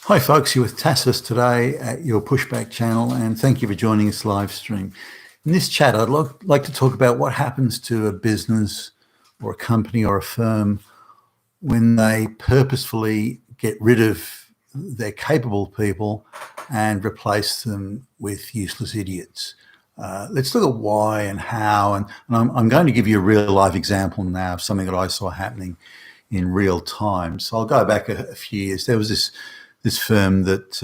Hi folks, you're with Tassus today at your Pushback channel, and thank you for joining this live stream. In this chat, I'd like to talk about what happens to a business or a company or a firm when they purposefully get rid of their capable people and replace them with useless idiots. Let's look at why and how, and I'm going to give you a real life example now of something that I saw happening in real time. So I'll go back a few years. There was this firm that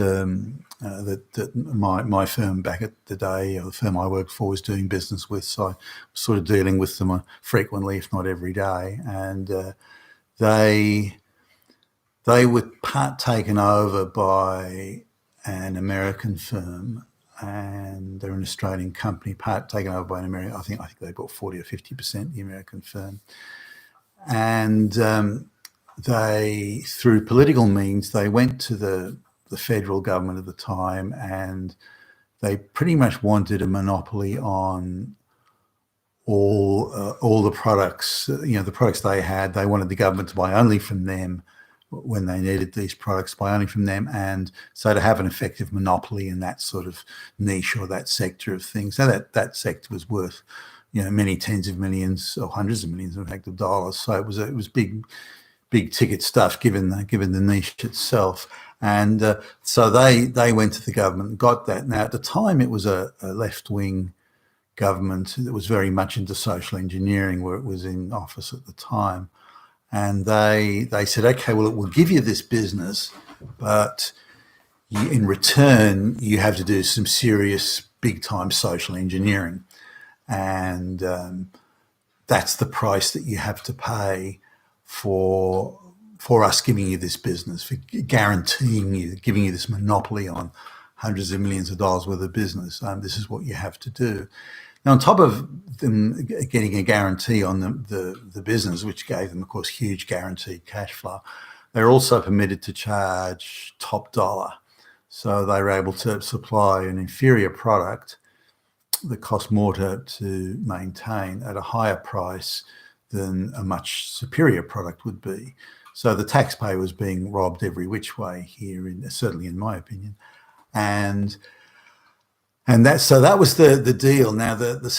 my firm back at the day, or the firm I worked for, was doing business with. So I was sort of dealing with them frequently, if not every day, and they were part taken over by an American firm, and they're an Australian company, part taken over by an American. I think they bought 40 or 50% the American firm, and they, through political means, they went to the federal government at the time, and they pretty much wanted a monopoly on all the products. The products they had, they wanted the government to buy only from them when they needed these products, buy only from them, and so to have an effective monopoly in that sort of niche or that sector of things. So that sector was worth, many tens of millions or hundreds of millions, in fact, of dollars. So it was big ticket stuff given the niche itself. And so they went to the government and got that. Now, at the time, it was a left-wing government that was very much into social engineering, where it was in office at the time. And they said, okay, well, we'll give you this business, but in return, you have to do some serious big-time social engineering. And that's the price that you have to pay for us giving you this business, for guaranteeing you, giving you this monopoly on hundreds of millions of dollars worth of business. This is what you have to do. Now, on top of them getting a guarantee on the business, which gave them, of course, huge guaranteed cash flow, they're also permitted to charge top dollar. So they were able to supply an inferior product that cost more to maintain at a higher price than a much superior product would be. So the taxpayer was being robbed every which way here, certainly in my opinion. And that was the deal. Now the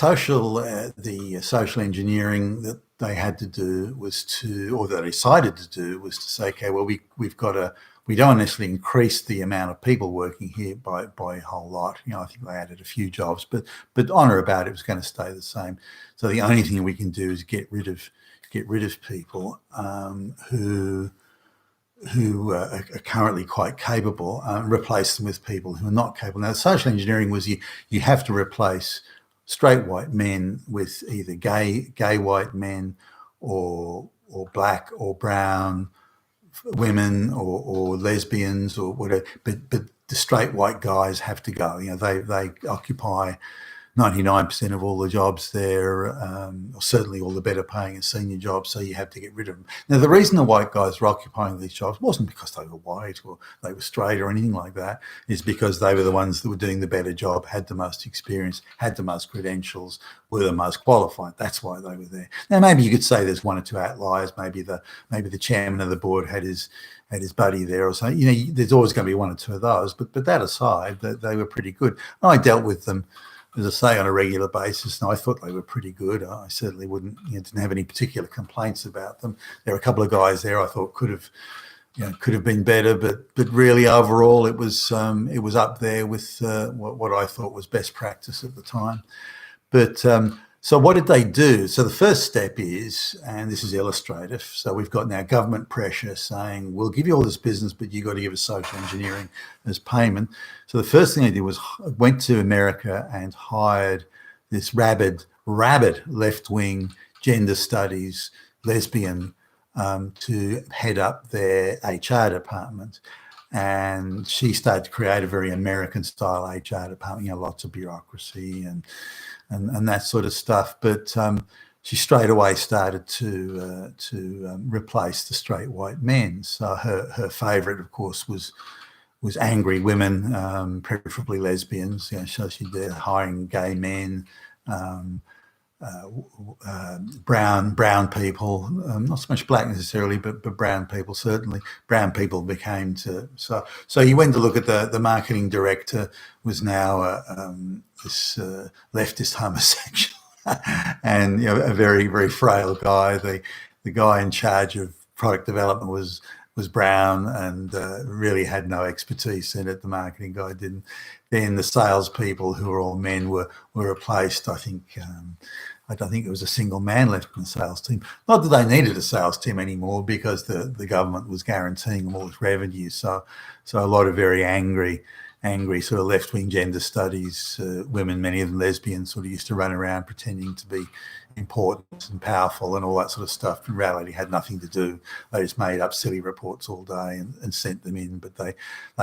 social engineering that they had to do or they decided to do, was to say, okay, well, we don't necessarily increase the amount of people working here by a whole lot. I think they added a few jobs, but on or about it was going to stay the same. So the only thing we can do is get rid of people who are currently quite capable, replace them with people who are not capable. Now, social engineering was you have to replace straight white men with either gay white men or black or brown women or lesbians or whatever. But the straight white guys have to go. They occupy 99% of all the jobs there, or certainly all the better paying and senior jobs, so you have to get rid of them. Now, the reason the white guys were occupying these jobs wasn't because they were white or they were straight or anything like that. It's because they were the ones that were doing the better job, had the most experience, had the most credentials, were the most qualified. That's why they were there. Now, maybe you could say there's one or two outliers. Maybe the chairman of the board had his buddy there or something. There's always going to be one or two of those. But that aside, they were pretty good. I dealt with them, as I say, on a regular basis, and I thought they were pretty good. I certainly didn't have any particular complaints about them. There were a couple of guys there I thought could have been better, but really overall it was up there with what I thought was best practice at the time. But so what did they do? So the first step is, and this is illustrative, so we've got now government pressure saying, we'll give you all this business, but you got to give us social engineering as payment. So the first thing they did was went to America and hired this rabid left-wing gender studies lesbian to head up their HR department. And she started to create a very American-style HR department, lots of bureaucracy and that sort of stuff. But she straight away started to replace the straight white men. So her favourite, of course, was angry women, preferably lesbians. So she did hiring gay men, brown people, not so much black necessarily, but brown people certainly. Brown people became so you went to look at the marketing director was now this leftist homosexual, and a very very frail guy. The guy in charge of product development was brown and really had no expertise in it. The marketing guy didn't. Then the salespeople, who were all men, were replaced. I don't think there was a single man left in the sales team. Not that they needed a sales team anymore, because the government was guaranteeing them all this revenue. So a lot of very angry sort of left-wing gender studies women, many of them lesbians, sort of used to run around pretending to be important and powerful and all that sort of stuff. In reality, had nothing to do. They just made up silly reports all day and sent them in, but they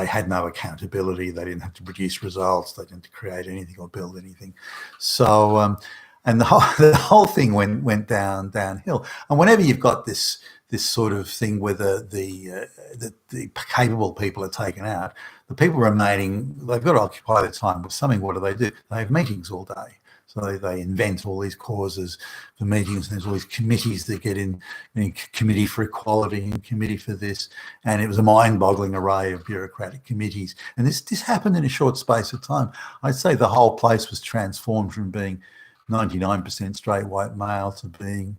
had no accountability. They didn't have to produce results. They didn't have to create anything or build anything. So and the whole thing went downhill. And whenever you've got this sort of thing where the capable people are taken out, the people remaining, they've got to occupy their time with something. What do? They have meetings all day. So they invent all these causes for meetings, and there's all these committees that get in, committee for equality and committee for this. And it was a mind-boggling array of bureaucratic committees. And this happened in a short space of time. I'd say the whole place was transformed from being 99% straight white male to being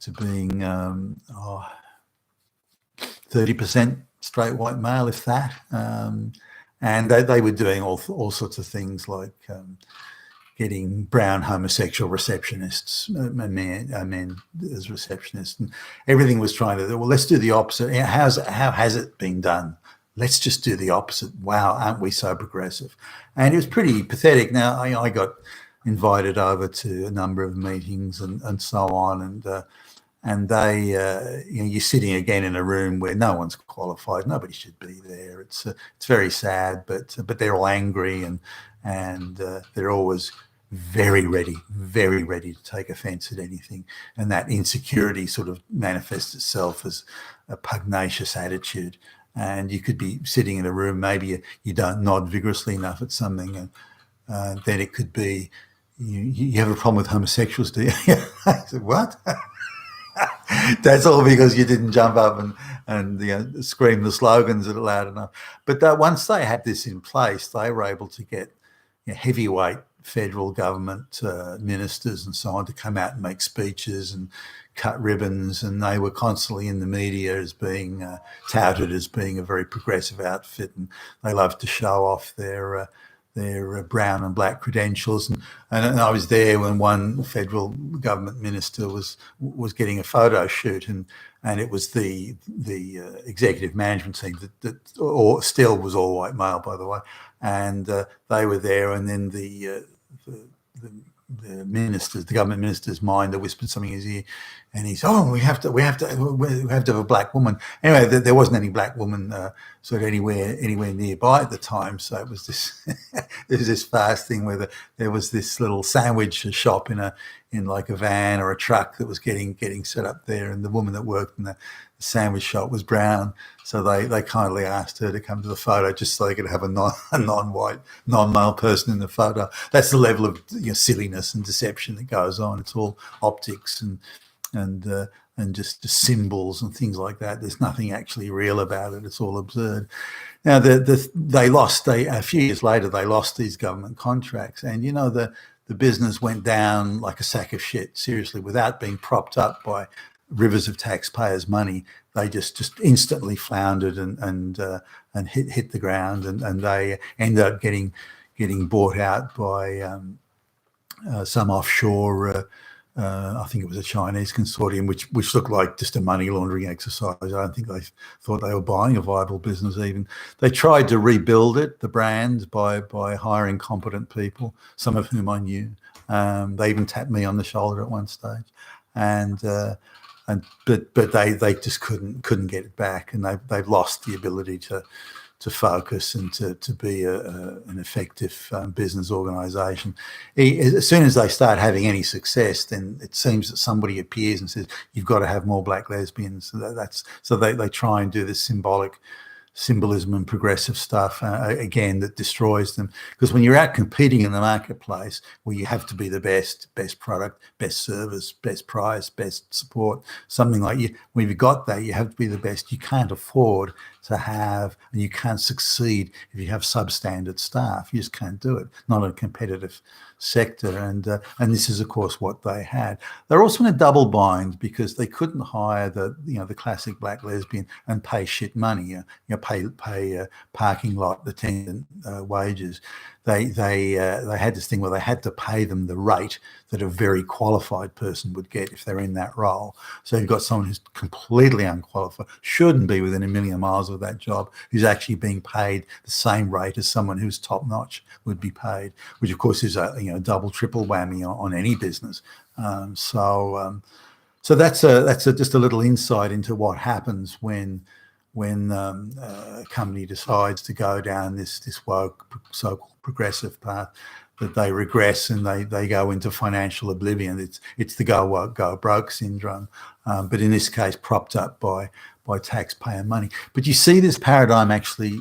30% straight white male, if that. And they were doing all sorts of things like getting brown homosexual receptionists, men as receptionists, and everything was trying to. Well, let's do the opposite. How has it been done? Let's just do the opposite. Wow, aren't we so progressive? And it was pretty pathetic. Now I got invited over to a number of meetings and so on, and they you're sitting again in a room where no one's qualified, nobody should be there. It's very sad, but they're all angry and they're always very ready to take offence at anything, and that insecurity sort of manifests itself as a pugnacious attitude. And you could be sitting in a room, maybe you don't nod vigorously enough at something, and then it could be, you have a problem with homosexuals, do you? I said, what? That's all because you didn't jump up and scream the slogans loud enough. But once they had this in place, they were able to get heavyweight federal government ministers and so on to come out and make speeches and cut ribbons, and they were constantly in the media as being touted as being a very progressive outfit, and they loved to show off their brown and black credentials. And I was there when one federal government minister was getting a photo shoot, and it was the executive management team that still was all white male, by the way, and they were there, and then the ministers, the government minister's minder whispered something in his ear, and he said, "Oh, we have to have a black woman." Anyway, there wasn't any black woman sort of anywhere nearby at the time, so it was this fast thing where there was this little sandwich shop in like a van or a truck that was getting set up there, and the woman that worked in the sandwich shop was brown, so they kindly asked her to come to the photo just so they could have a non-white, non-male person in the photo. That's the level of silliness and deception that goes on. It's all optics and just symbols and things like that. There's nothing actually real about it. It's all absurd. Now they lost a few years later. They lost these government contracts, and the business went down like a sack of shit. Seriously, without being propped up by rivers of taxpayers' money, they just instantly floundered and hit the ground, and they ended up getting bought out by some offshore. I think it was a Chinese consortium, which looked like just a money laundering exercise. I don't think they thought they were buying a viable business even. They tried to rebuild it, the brand, by hiring competent people, some of whom I knew. They even tapped me on the shoulder at one stage, but they just couldn't get it back, and they've lost the ability to focus and to be an effective business organisation. As soon as they start having any success, then it seems that somebody appears and says, "You've got to have more black lesbians." So they try and do this symbolic symbolism and progressive stuff, again, that destroys them. Because when you're out competing in the marketplace, well, you have to be the best product, best service, best price, best support, something like you. When you've got that, you have to be the best. You can't afford to have, and you can't succeed if you have substandard staff. You just can't do it. Not a competitive sector, and this is, of course, what they had. They're also in a double bind because they couldn't hire the classic black lesbian and pay shit money, pay parking lot attendant wages. They had this thing where they had to pay them the rate that a very qualified person would get if they're in that role. So you've got someone who's completely unqualified, shouldn't be within a million miles of that job, who's actually being paid the same rate as someone who's top notch would be paid, which of course is a double, triple whammy on any business. So that's just a little insight into what happens when a company decides to go down this woke, so-called progressive path, that they regress and they go into financial oblivion. It's the go woke, go broke syndrome, but in this case propped up by taxpayer money. But you see this paradigm actually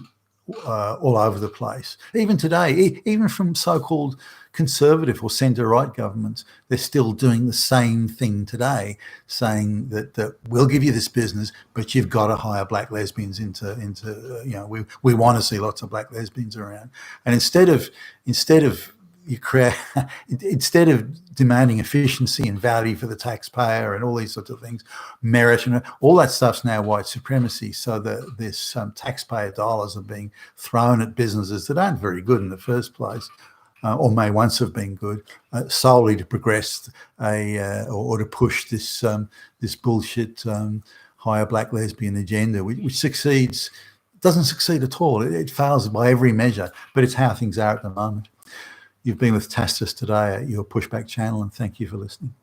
all over the place. Even today, even from so-called conservative or centre-right governments, they're still doing the same thing today, saying that we'll give you this business, but you've got to hire black lesbians into we want to see lots of black lesbians around. And instead of demanding efficiency and value for the taxpayer and all these sorts of things, merit and all that stuff's now white supremacy. So that this taxpayer dollars are being thrown at businesses that aren't very good in the first place, or may once have been good, solely to progress or to push this bullshit higher black lesbian agenda, which doesn't succeed at all. It fails by every measure, but it's how things are at the moment. You've been with Tacitus today at your Pushback channel, and thank you for listening.